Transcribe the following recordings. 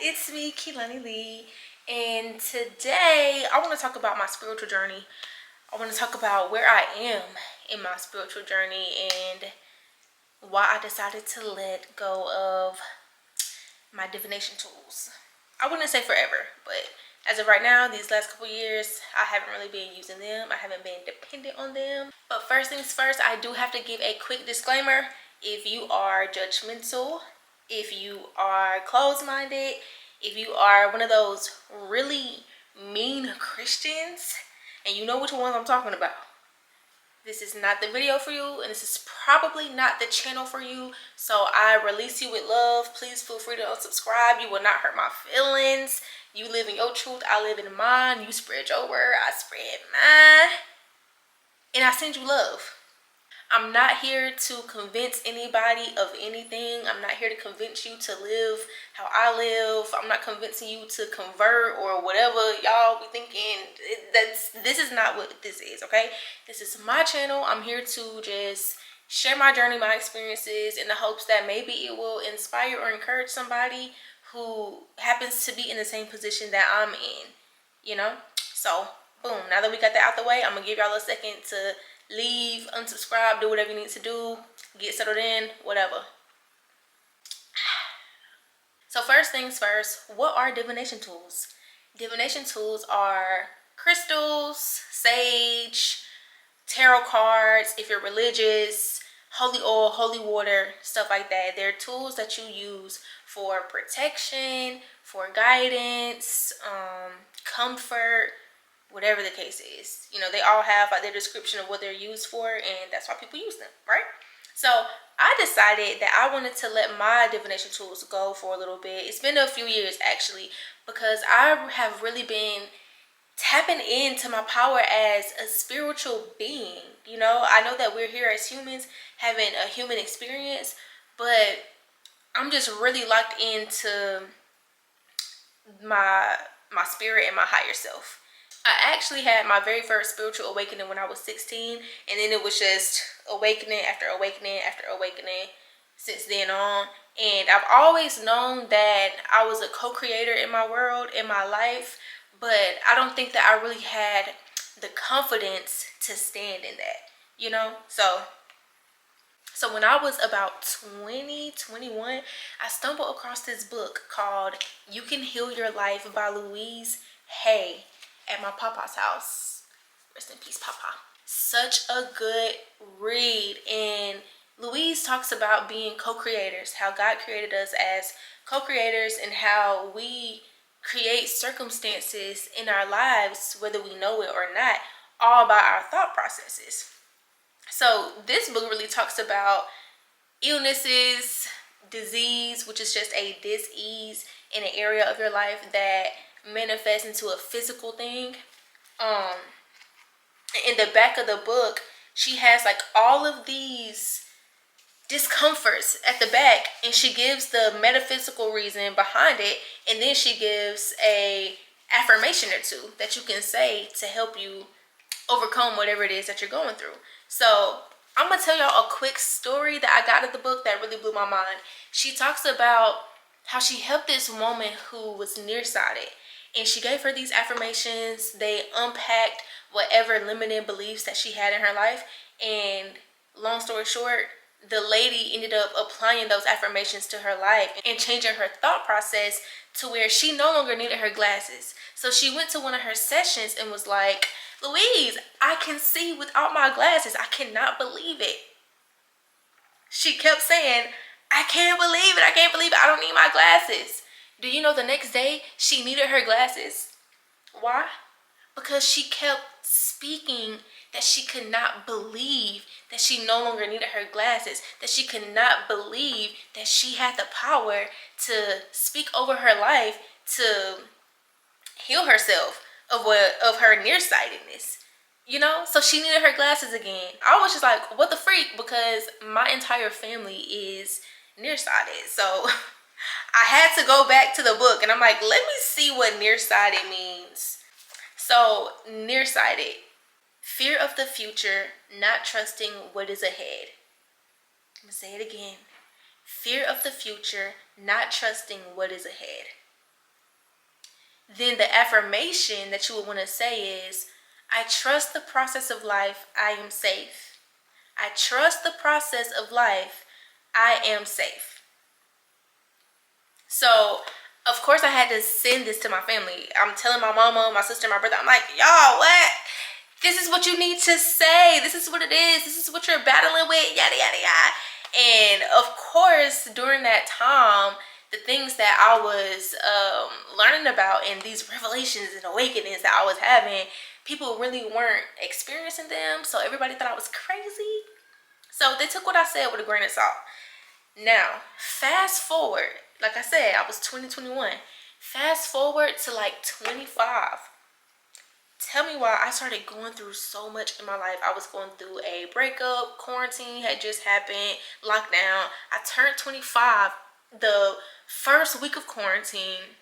it's me, Thekilonilee, and today I want to talk about my spiritual journey. I want to talk about where I am in my spiritual journey and why I decided to let go of my divination tools. I wouldn't say forever, but as of right now, these last couple years, I haven't really been using them. I haven't been dependent on them. But first things first, I do have to give a quick disclaimer. If you are judgmental, if you are closed-minded, if you are one of those really mean Christians, and you know which ones I'm talking about, this is not the video for you, and this is probably not the channel for you. So I release you with love. Please feel free to unsubscribe. You will not hurt my feelings. You live in your truth, I live in mine. You spread your word, I spread mine, and I send you love. I'm not here to convince anybody of anything. I'm not here to convince you to live how I live. I'm not convincing you to convert or whatever y'all be thinking. This is not what this is, okay? This is my channel. I'm here to just share my journey, my experiences, in the hopes that maybe it will inspire or encourage somebody who happens to be in the same position that I'm in, you know? So, boom. Now that we got that out the way, I'm gonna give y'all a second to leave, unsubscribe, do whatever you need to do, get settled in, whatever. So first things first, what are divination tools? Divination tools are crystals, sage, tarot cards, if you're religious, holy oil, holy water, stuff like that. They're tools that you use for protection, for guidance, comfort, whatever the case is. You know, they all have like their description of what they're used for, and that's why people use them, right? So I decided that I wanted to let my divination tools go for a little bit. It's been a few years actually, because I have really been tapping into my power as a spiritual being. You know, I know that we're here as humans having a human experience, but I'm just really locked into my spirit and my higher self. I actually had my very first spiritual awakening when I was 16, and then it was just awakening after awakening after awakening since then on. And I've always known that I was a co-creator in my world, in my life, but I don't think that I really had the confidence to stand in that, you know? So when I was about 21, I stumbled across this book called You Can Heal Your Life by Louise Hay at my papa's house. Rest in peace, Papa. Such a good read. And Louise talks about being co-creators, how God created us as co-creators, and how we create circumstances in our lives, whether we know it or not, all by our thought processes. So this book really talks about illnesses, disease, which is just a dis-ease in an area of your life that manifests into a physical thing. In the back of the book, she has like all of these discomforts at the back, and she gives the metaphysical reason behind it, and then she gives a affirmation or two that you can say to help you overcome whatever it is that you're going through. So I'm gonna tell y'all a quick story that I got out of the book that really blew my mind. She talks about how she helped this woman who was nearsighted, and she gave her these affirmations. They unpacked whatever limiting beliefs that she had in her life, and long story short, the lady ended up applying those affirmations to her life and changing her thought process to where she no longer needed her glasses. So she went to one of her sessions and was like, Louise, I can see without my glasses. I cannot believe it. She kept saying, I can't believe it. I can't believe it. I don't need my glasses. Do you know the next day she needed her glasses? Why? Because she kept speaking that she could not believe that she no longer needed her glasses, that she could not believe that she had the power to speak over her life to heal herself of her nearsightedness, you know? So she needed her glasses again. I was just like, what the freak? Because my entire family is nearsighted. So I had to go back to the book, and I'm like, let me see what nearsighted means. So nearsighted, fear of the future, not trusting what is ahead. I'm gonna say it again. Fear of the future, not trusting what is ahead. then the affirmation that you would want to say is, I trust the process of life, I am safe. I trust the process of life, I am safe. So, of course, I had to send this to my family. I'm telling my mama, my sister, my brother, I'm like, y'all, what? This is what you need to say. This is what it is. This is what you're battling with, yada, yada, yada. And of course, during that time, the things that I was learning about and these revelations and awakenings that I was having, people really weren't experiencing them. So everybody thought I was crazy. So they took what I said with a grain of salt. Now, fast forward. Like I said, I was 2021. Fast forward to like 25. Tell me why I started going through so much in my life. I was going through a breakup, quarantine had just happened, lockdown. I turned 25 the first week of quarantine.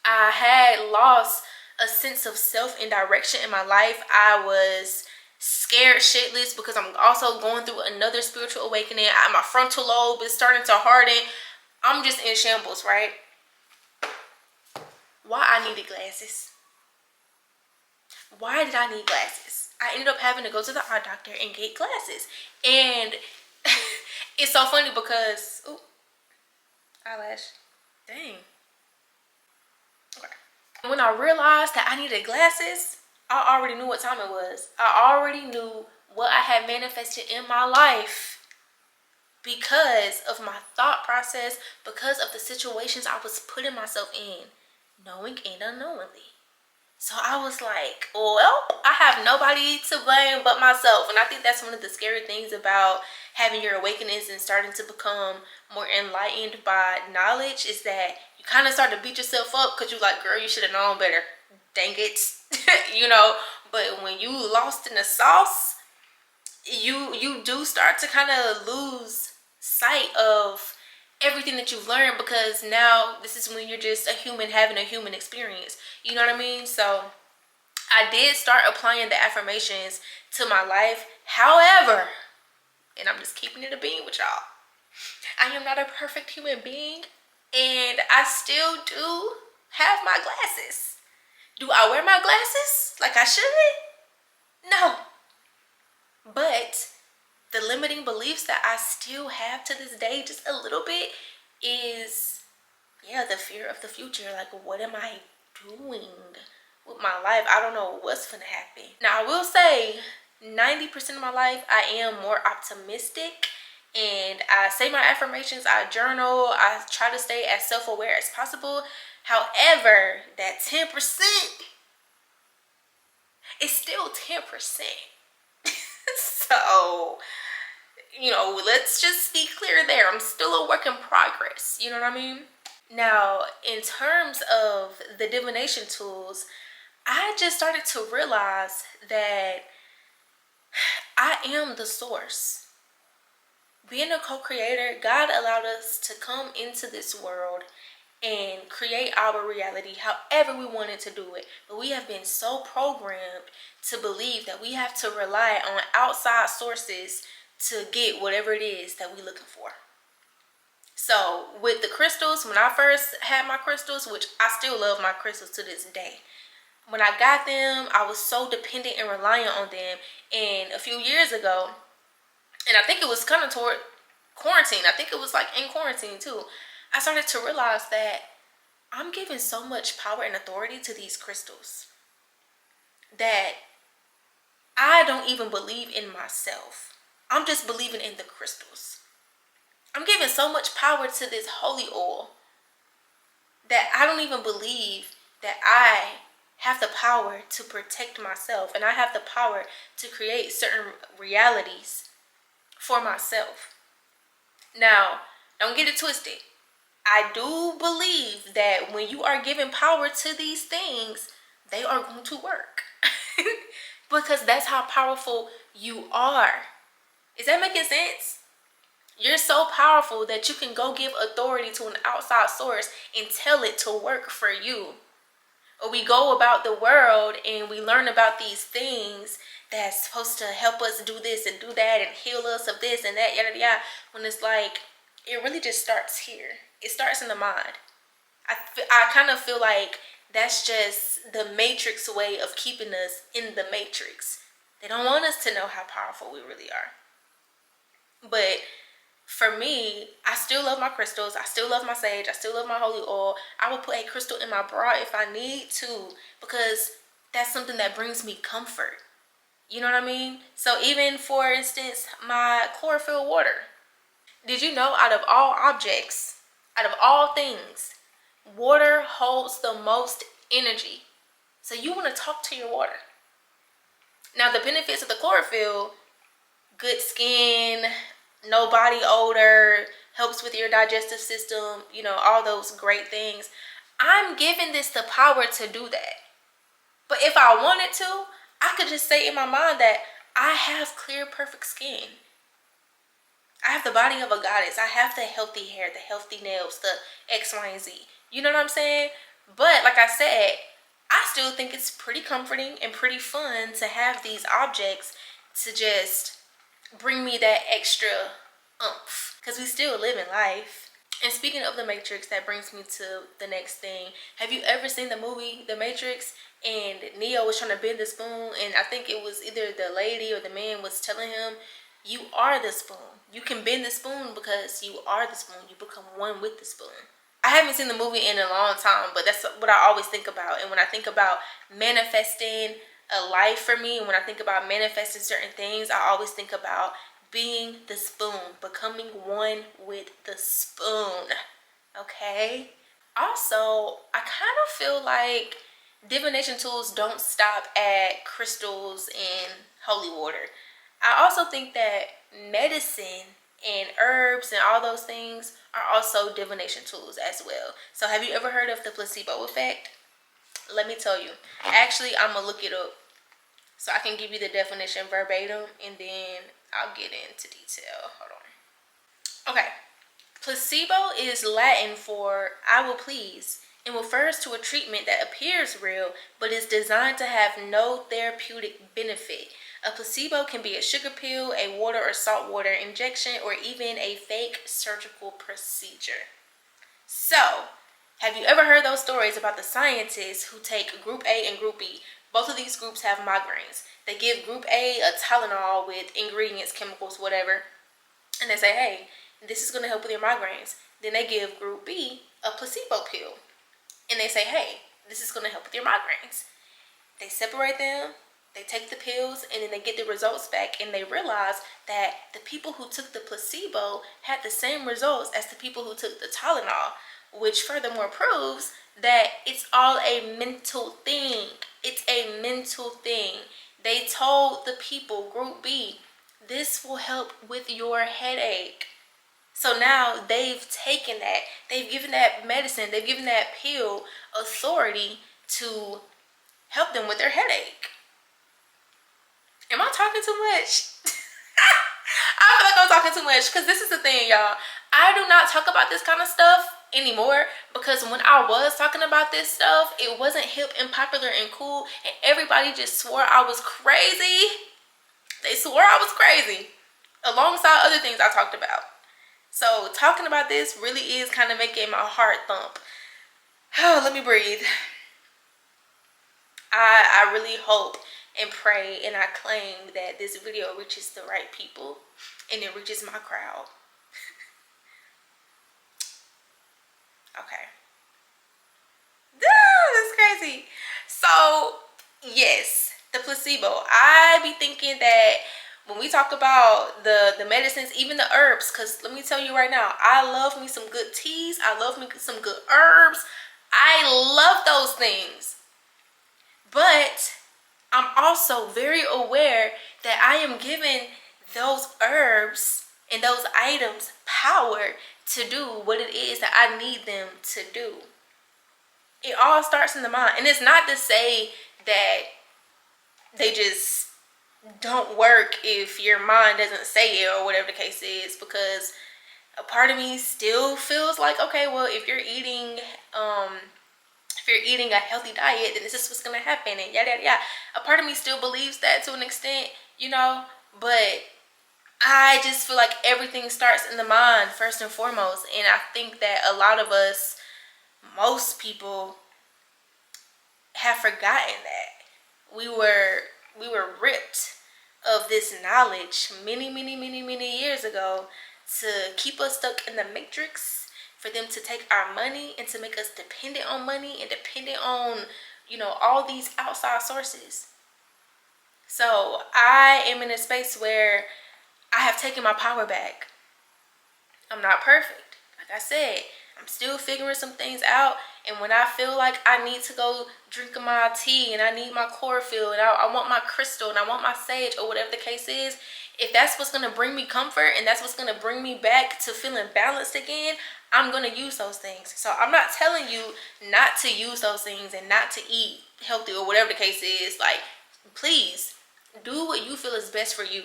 I had lost a sense of self and direction in my life. I was scared shitless because I'm also going through another spiritual awakening. My frontal lobe is starting to harden. I'm just in shambles, right? Why I needed glasses? Why did I need glasses? I ended up having to go to the eye doctor and get glasses. And it's so funny because, ooh, eyelash, dang. Okay. When I realized that I needed glasses, I already knew what time it was. I already knew what I had manifested in my life because of my thought process, because of the situations I was putting myself in, knowing and unknowingly. So I was like, well, I have nobody to blame but myself. And I think that's one of the scary things about having your awakenings and starting to become more enlightened by knowledge is that you kind of start to beat yourself up because you're like, girl, you should have known better. Dang it. You know, but when you lost in the sauce, you do start to kind of lose sight of everything that you've learned, because now this is when you're just a human having a human experience. You know what I mean? So I did start applying the affirmations to my life. However, and I'm just keeping it a being with y'all, I am not a perfect human being, and I still do have my glasses. Do I wear my glasses like I should? No. But the limiting beliefs that I still have to this day, just a little bit, is, yeah, the fear of the future. Like, what am I doing with my life? I don't know what's gonna happen. Now, I will say 90% of my life, I am more optimistic, and I say my affirmations, I journal, I try to stay as self-aware as possible. However, that 10% is still 10%. So, you know, let's just be clear there. I'm still a work in progress. You know what I mean? Now, in terms of the divination tools, I just started to realize that I am the source. Being a co-creator, God allowed us to come into this world and create our reality however we wanted to do it. But we have been so programmed to believe that we have to rely on outside sources to get whatever it is that we're looking for. So with the crystals, when I first had my crystals, which I still love my crystals to this day, when I got them, I was so dependent and reliant on them. And a few years ago, and I think it was kind of toward quarantine, I think it was like in quarantine too, I started to realize that I'm giving so much power and authority to these crystals that I don't even believe in myself. I'm just believing in the crystals. I'm giving so much power to this holy oil that I don't even believe that I have the power to protect myself, and I have the power to create certain realities for myself. Now, don't get it twisted. I do believe that when you are giving power to these things, they are going to work. Because that's how powerful you are. Is that making sense? You're so powerful that you can go give authority to an outside source and tell it to work for you. Or we go about the world and we learn about these things that's supposed to help us do this and do that and heal us of this and that, yada yada, when it's like, it really just starts here. It starts in the mind. I kind of feel like That's just the Matrix way of keeping us in the Matrix. They don't want us to know how powerful we really are. But for me, I still love my crystals. I still love my sage. I still love my holy oil. I will put a crystal in my bra if I need to, because that's something that brings me comfort. You know what I mean? So even, for instance, my chlorophyll water. Did you know, out of all objects, out of all things, water holds the most energy? So you want to talk to your water. Now, the benefits of the chlorophyll: good skin, no body odor, helps with your digestive system, you know, all those great things. I'm giving this the power to do that. But if I wanted to, I could just say in my mind that I have clear, perfect skin. I have the body of a goddess. I have the healthy hair, the healthy nails, the X, Y, and Z. You know what I'm saying? But like I said, I still think it's pretty comforting and pretty fun to have these objects to just bring me that extra oomph, because we still live in life. And speaking of the Matrix, that brings me to the next thing. Have you ever seen the movie The Matrix, and Neo was trying to bend the spoon, and I think it was either the lady or the man was telling him, you are the spoon. You can bend the spoon because you are the spoon. You become one with the spoon. I haven't seen the movie in a long time, but that's what I always think about. And when I think about manifesting a life for me, and when I think about manifesting certain things, I always think about being the spoon, becoming one with the spoon. Okay? Also, I kind of feel like divination tools don't stop at crystals and holy water. I also think that medicine and herbs and all those things are also divination tools as well. So have you ever heard of the placebo effect? Let me tell you. Actually, I'm going to look it up so I can give you the definition verbatim, and then I'll get into detail. Hold on. Okay. Placebo is Latin for I will please, and refers to a treatment that appears real but is designed to have no therapeutic benefit. A placebo can be a sugar pill, a water or salt water injection, or even a fake surgical procedure. So, have you ever heard those stories about the scientists who take Group A and Group B? Both of these groups have migraines. They give Group A a Tylenol with ingredients, chemicals, whatever, and they say, hey, this is going to help with your migraines. Then they give Group B a placebo pill, and they say, hey, this is going to help with your migraines. They separate them, they take the pills, and then they get the results back, and they realize that the people who took the placebo had the same results as the people who took the Tylenol, which furthermore proves that it's all a mental thing. It's a mental thing. They told the people, Group B, this will help with your headache. So now they've taken that, they've given that medicine, they've given that pill authority to help them with their headache. Am I talking too much? I feel like I'm talking too much, because this is the thing, y'all. I do not talk about this kind of stuff anymore, because when I was talking about this stuff, it wasn't hip and popular and cool, and everybody just swore I was crazy. They swore I was crazy, alongside other things I talked about. So talking about this really is kind of making my heart thump. Oh, let me breathe. I really hope and pray and I claim that this video reaches the right people and it reaches my crowd. Okay. That's crazy. So, yes, the placebo. I be thinking that when we talk about the medicines, even the herbs, because let me tell you right now, I love me some good teas. I love me some good herbs. I love those things. But I'm also very aware that I am giving those herbs and those items power to do what it is that I need them to do. It all starts in the mind. And it's not to say that they just don't work if your mind doesn't say it or whatever the case is, because a part of me still feels like, okay, well, if you're eating a healthy diet, then this is what's gonna happen, and yada yada yada. A part of me still believes that to an extent, you know, but I just feel like everything starts in the mind first and foremost. And I think that a lot of us, most people, have forgotten that we were ripped of this knowledge many years ago to keep us stuck in the matrix, for them to take our money and to make us dependent on money and dependent on, all these outside sources. So I am in a space where I have taken my power back. I'm not perfect. Like I said, I'm still figuring some things out. And when I feel like I need to go drink my tea and I need my chlorophyll and I want my crystal and I want my sage or whatever the case is, if that's what's going to bring me comfort and that's what's going to bring me back to feeling balanced again, I'm going to use those things. So I'm not telling you not to use those things and not to eat healthy or whatever the case is. Like, please do what you feel is best for you.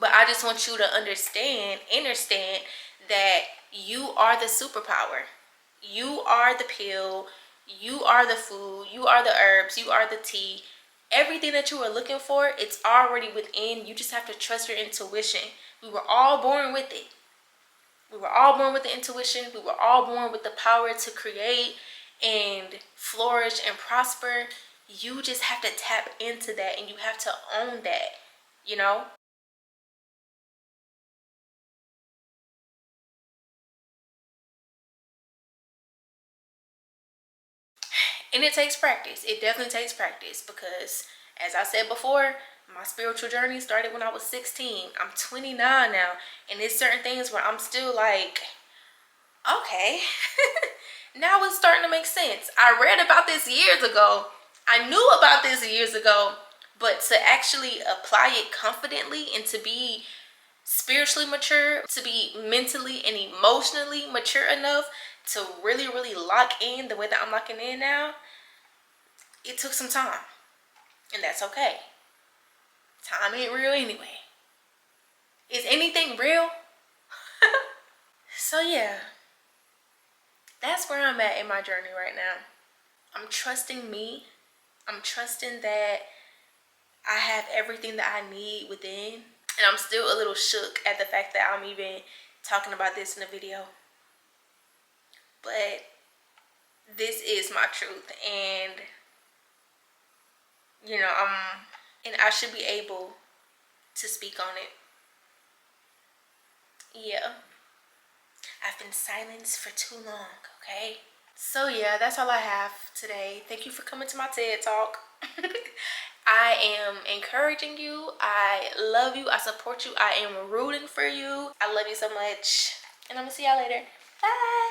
But I just want you to understand that you are the superpower. You are the pill. You are the food. You are the herbs. You are the tea. Everything that you are looking for, it's already within. You just have to trust your intuition. We were all born with it. We were all born with the intuition. We were all born with the power to create and flourish and prosper. You just have to tap into that and you have to own that, you know? And it takes practice. It definitely takes practice because, as I said before, my spiritual journey started when I was 16. I'm 29 now. And there's certain things where I'm still like, okay, now it's starting to make sense. I read about this years ago. I knew about this years ago. But to actually apply it confidently and to be spiritually mature, to be mentally and emotionally mature enough to really lock in the way that I'm locking in now, it took some time. And that's okay. Time ain't real anyway. Is anything real? So yeah, that's where I'm at in my journey right now. I'm trusting me. I'm trusting that I have everything that I need within. And I'm still a little shook at the fact that I'm even talking about this in a video. But this is my truth. And, and I should be able to speak on it. Yeah. I've been silenced for too long, okay? So yeah, that's all I have today. Thank you for coming to my TED Talk. I am encouraging you. I love you. I support you. I am rooting for you. I love you so much. And I'm gonna see y'all later. Bye.